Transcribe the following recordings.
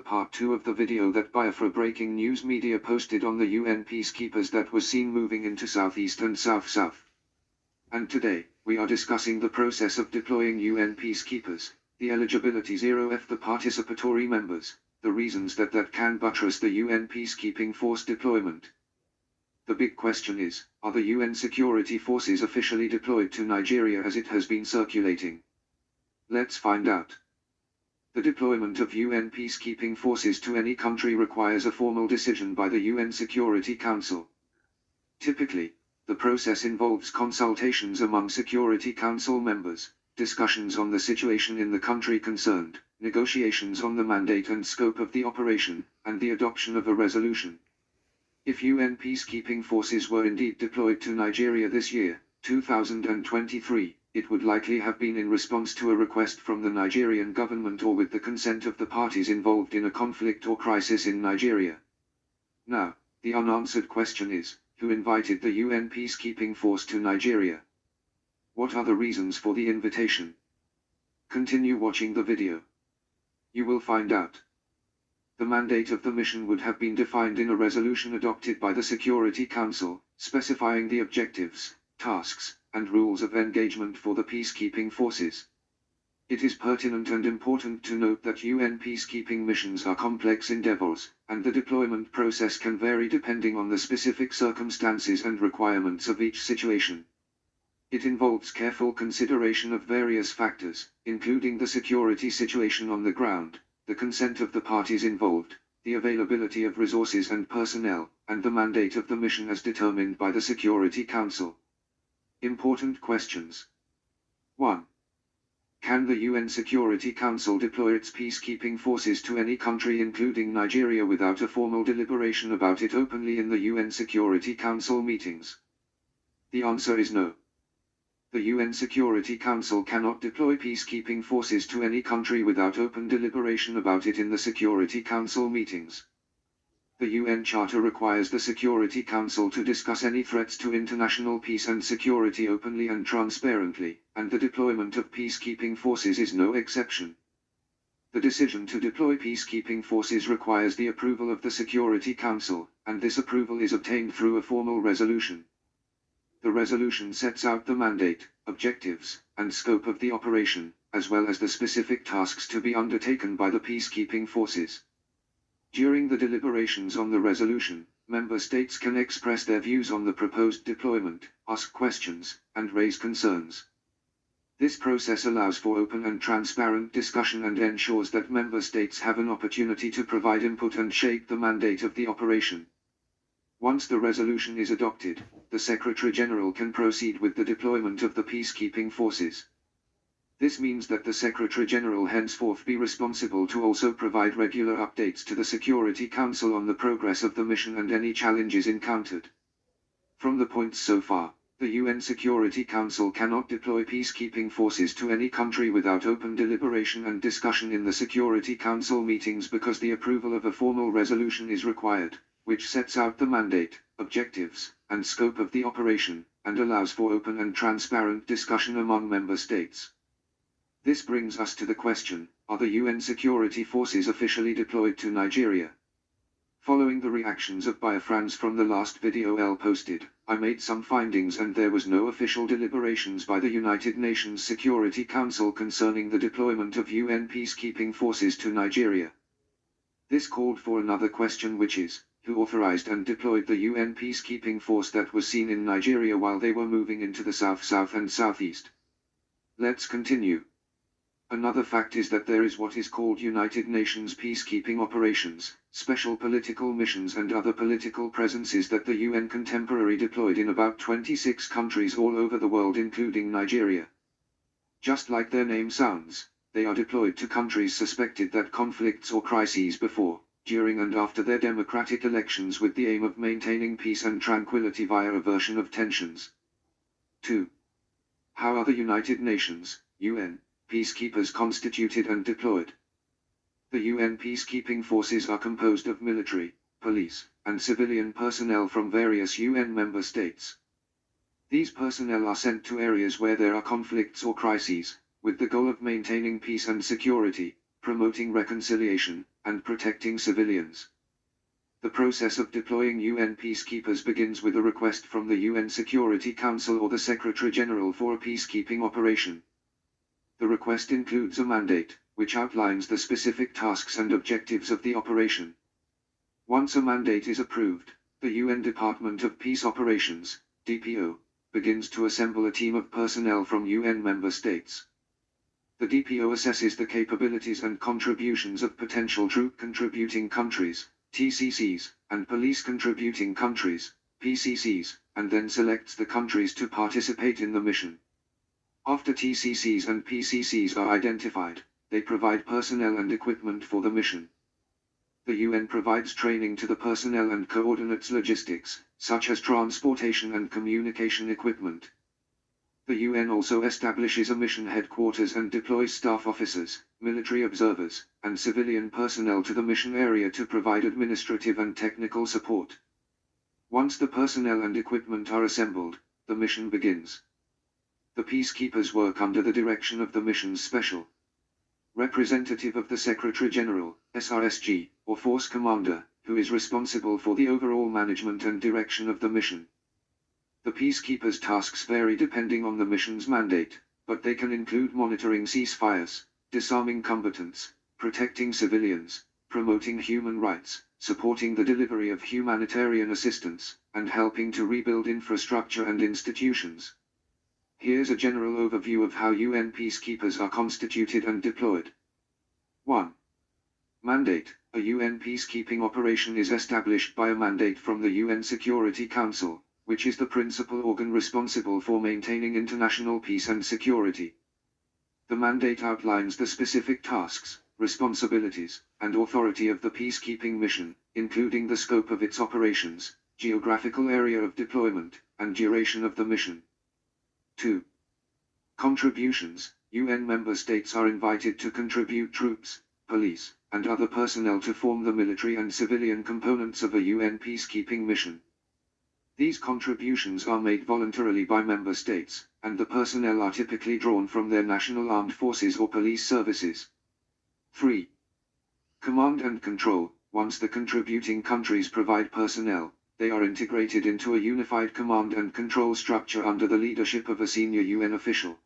part 2 of the video that Biafra breaking news media posted on the UN peacekeepers that was seen moving into Southeast and South-South. And today, we are discussing the process of deploying UN peacekeepers, the eligibility 0F the participatory members, the reasons that can buttress the UN peacekeeping force deployment. The big question is, are the UN security forces officially deployed to Nigeria as it has been circulating? Let's find out. The deployment of UN peacekeeping forces to any country requires a formal decision by the UN Security Council. Typically, the process involves consultations among Security Council members, discussions on the situation in the country concerned, negotiations on the mandate and scope of the operation, and the adoption of a resolution. If UN peacekeeping forces were indeed deployed to Nigeria this year, 2023, it would likely have been in response to a request from the Nigerian government or with the consent of the parties involved in a conflict or crisis in Nigeria. Now, the unanswered question is, who invited the UN peacekeeping force to Nigeria? What are the reasons for the invitation? Continue watching the video. You will find out. The mandate of the mission would have been defined in a resolution adopted by the Security Council, specifying the objectives, tasks, and rules of engagement for the peacekeeping forces. It is pertinent and important to note that UN peacekeeping missions are complex endeavors, and the deployment process can vary depending on the specific circumstances and requirements of each situation. It involves careful consideration of various factors, including the security situation on the ground, the consent of the parties involved, the availability of resources and personnel, and the mandate of the mission as determined by the Security Council. Important questions. 1. Can the UN Security Council deploy its peacekeeping forces to any country including Nigeria without a formal deliberation about it openly in the UN Security Council meetings? The answer is no. The UN Security Council cannot deploy peacekeeping forces to any country without open deliberation about it in the Security Council meetings. The UN Charter requires the Security Council to discuss any threats to international peace and security openly and transparently, and the deployment of peacekeeping forces is no exception. The decision to deploy peacekeeping forces requires the approval of the Security Council, and this approval is obtained through a formal resolution. The resolution sets out the mandate, objectives, and scope of the operation, as well as the specific tasks to be undertaken by the peacekeeping forces. During the deliberations on the resolution, member states can express their views on the proposed deployment, ask questions, and raise concerns. This process allows for open and transparent discussion and ensures that member states have an opportunity to provide input and shape the mandate of the operation. Once the resolution is adopted, the Secretary-General can proceed with the deployment of the peacekeeping forces. This means that the Secretary-General henceforth be responsible to also provide regular updates to the Security Council on the progress of the mission and any challenges encountered. From the points so far, the UN Security Council cannot deploy peacekeeping forces to any country without open deliberation and discussion in the Security Council meetings because the approval of a formal resolution is required, which sets out the mandate, objectives, and scope of the operation, and allows for open and transparent discussion among member states. This brings us to the question, are the UN security forces officially deployed to Nigeria? Following the reactions of Biafrans from the last video I posted, I made some findings and there was no official deliberations by the United Nations Security Council concerning the deployment of UN peacekeeping forces to Nigeria. This called for another question, which is, who authorized and deployed the UN peacekeeping force that was seen in Nigeria while they were moving into the South-South and South-East? Let's continue. Another fact is that there is what is called United Nations peacekeeping operations, special political missions and other political presences that the UN contemporarily deployed in about 26 countries all over the world including Nigeria. Just like their name sounds, they are deployed to countries suspected that conflicts or crises before, during and after their democratic elections with the aim of maintaining peace and tranquility via aversion of tensions. 2. How are the United Nations, UN, peacekeepers constituted and deployed? The UN peacekeeping forces are composed of military, police, and civilian personnel from various UN member states. These personnel are sent to areas where there are conflicts or crises, with the goal of maintaining peace and security, promoting reconciliation, and protecting civilians. The process of deploying UN peacekeepers begins with a request from the UN Security Council or the Secretary-General for a peacekeeping operation. The request includes a mandate, which outlines the specific tasks and objectives of the operation. Once a mandate is approved, the UN Department of Peace Operations, DPO, begins to assemble a team of personnel from UN member states. The DPO assesses the capabilities and contributions of potential troop-contributing countries, TCCs, and police-contributing countries, PCCs, and then selects the countries to participate in the mission. After TCCs and PCCs are identified, they provide personnel and equipment for the mission. The UN provides training to the personnel and coordinates logistics, such as transportation and communication equipment. The UN also establishes a mission headquarters and deploys staff officers, military observers, and civilian personnel to the mission area to provide administrative and technical support. Once the personnel and equipment are assembled, the mission begins. The peacekeepers work under the direction of the mission's special representative of the Secretary-General, SRSG, or Force Commander, who is responsible for the overall management and direction of the mission. The peacekeepers' tasks vary depending on the mission's mandate, but they can include monitoring ceasefires, disarming combatants, protecting civilians, promoting human rights, supporting the delivery of humanitarian assistance, and helping to rebuild infrastructure and institutions. Here's a general overview of how UN peacekeepers are constituted and deployed. 1. Mandate. A UN peacekeeping operation is established by a mandate from the UN Security Council, which is the principal organ responsible for maintaining international peace and security. The mandate outlines the specific tasks, responsibilities, and authority of the peacekeeping mission, including the scope of its operations, geographical area of deployment, and duration of the mission. 2. Contributions. UN member states are invited to contribute troops, police, and other personnel to form the military and civilian components of a UN peacekeeping mission. These contributions are made voluntarily by member states, and the personnel are typically drawn from their national armed forces or police services. 3. Command and control. Once the contributing countries provide personnel, they are integrated into a unified command and control structure under the leadership of a senior UN official.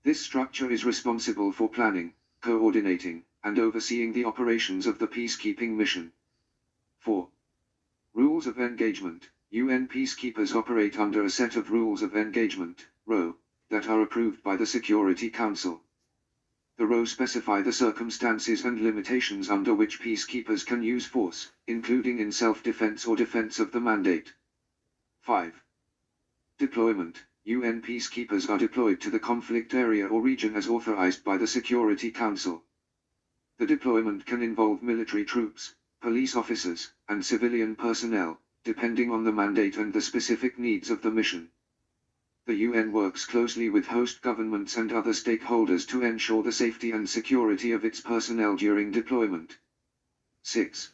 This structure is responsible for planning, coordinating, and overseeing the operations of the peacekeeping mission. 4. Rules of engagement. UN peacekeepers operate under a set of rules of engagement, ROE, that are approved by the Security Council. The ROE specify the circumstances and limitations under which peacekeepers can use force, including in self-defense or defense of the mandate. 5. Deployment. UN peacekeepers are deployed to the conflict area or region as authorized by the Security Council. The deployment can involve military troops, police officers, and civilian personnel, depending on the mandate and the specific needs of the mission. The UN works closely with host governments and other stakeholders to ensure the safety and security of its personnel during deployment. 6.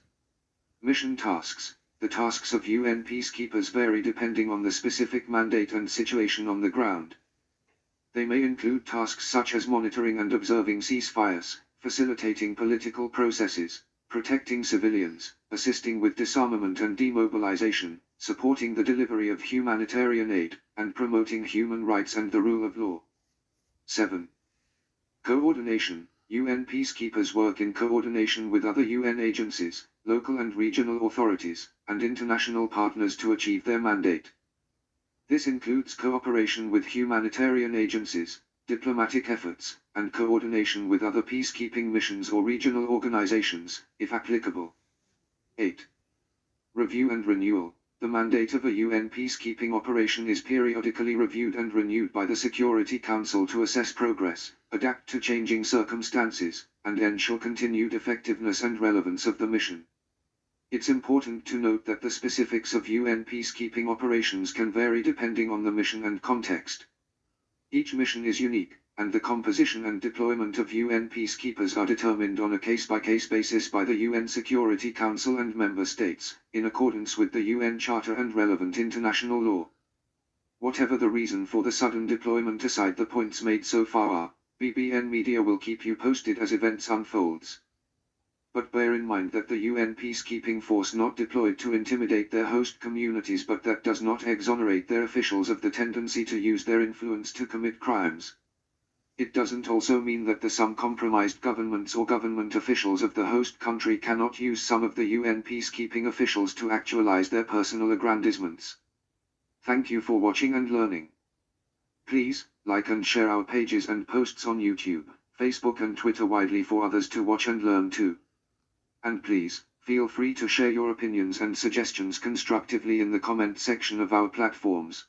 Mission tasks. The tasks of UN peacekeepers vary depending on the specific mandate and situation on the ground. They may include tasks such as monitoring and observing ceasefires, facilitating political processes, protecting civilians, assisting with disarmament and demobilization, supporting the delivery of humanitarian aid, and promoting human rights and the rule of law. 7. Coordination. UN peacekeepers work in coordination with other UN agencies, local and regional authorities, and international partners to achieve their mandate. This includes cooperation with humanitarian agencies, diplomatic efforts, and coordination with other peacekeeping missions or regional organizations, if applicable. 8. Review and renewal. The mandate of a UN peacekeeping operation is periodically reviewed and renewed by the Security Council to assess progress, adapt to changing circumstances, and ensure continued effectiveness and relevance of the mission. It's important to note that the specifics of UN peacekeeping operations can vary depending on the mission and context. Each mission is unique, and the composition and deployment of UN peacekeepers are determined on a case-by-case basis by the UN Security Council and member states, in accordance with the UN Charter and relevant international law. Whatever the reason for the sudden deployment aside, the points made so far are, BBN Media will keep you posted as events unfolds. But bear in mind that the UN peacekeeping force not deployed to intimidate their host communities, but that does not exonerate their officials of the tendency to use their influence to commit crimes. It doesn't also mean that some compromised governments or government officials of the host country cannot use some of the UN peacekeeping officials to actualize their personal aggrandizements. Thank you for watching and learning. Please, like and share our pages and posts on YouTube, Facebook and Twitter widely for others to watch and learn too. And please, feel free to share your opinions and suggestions constructively in the comment section of our platforms.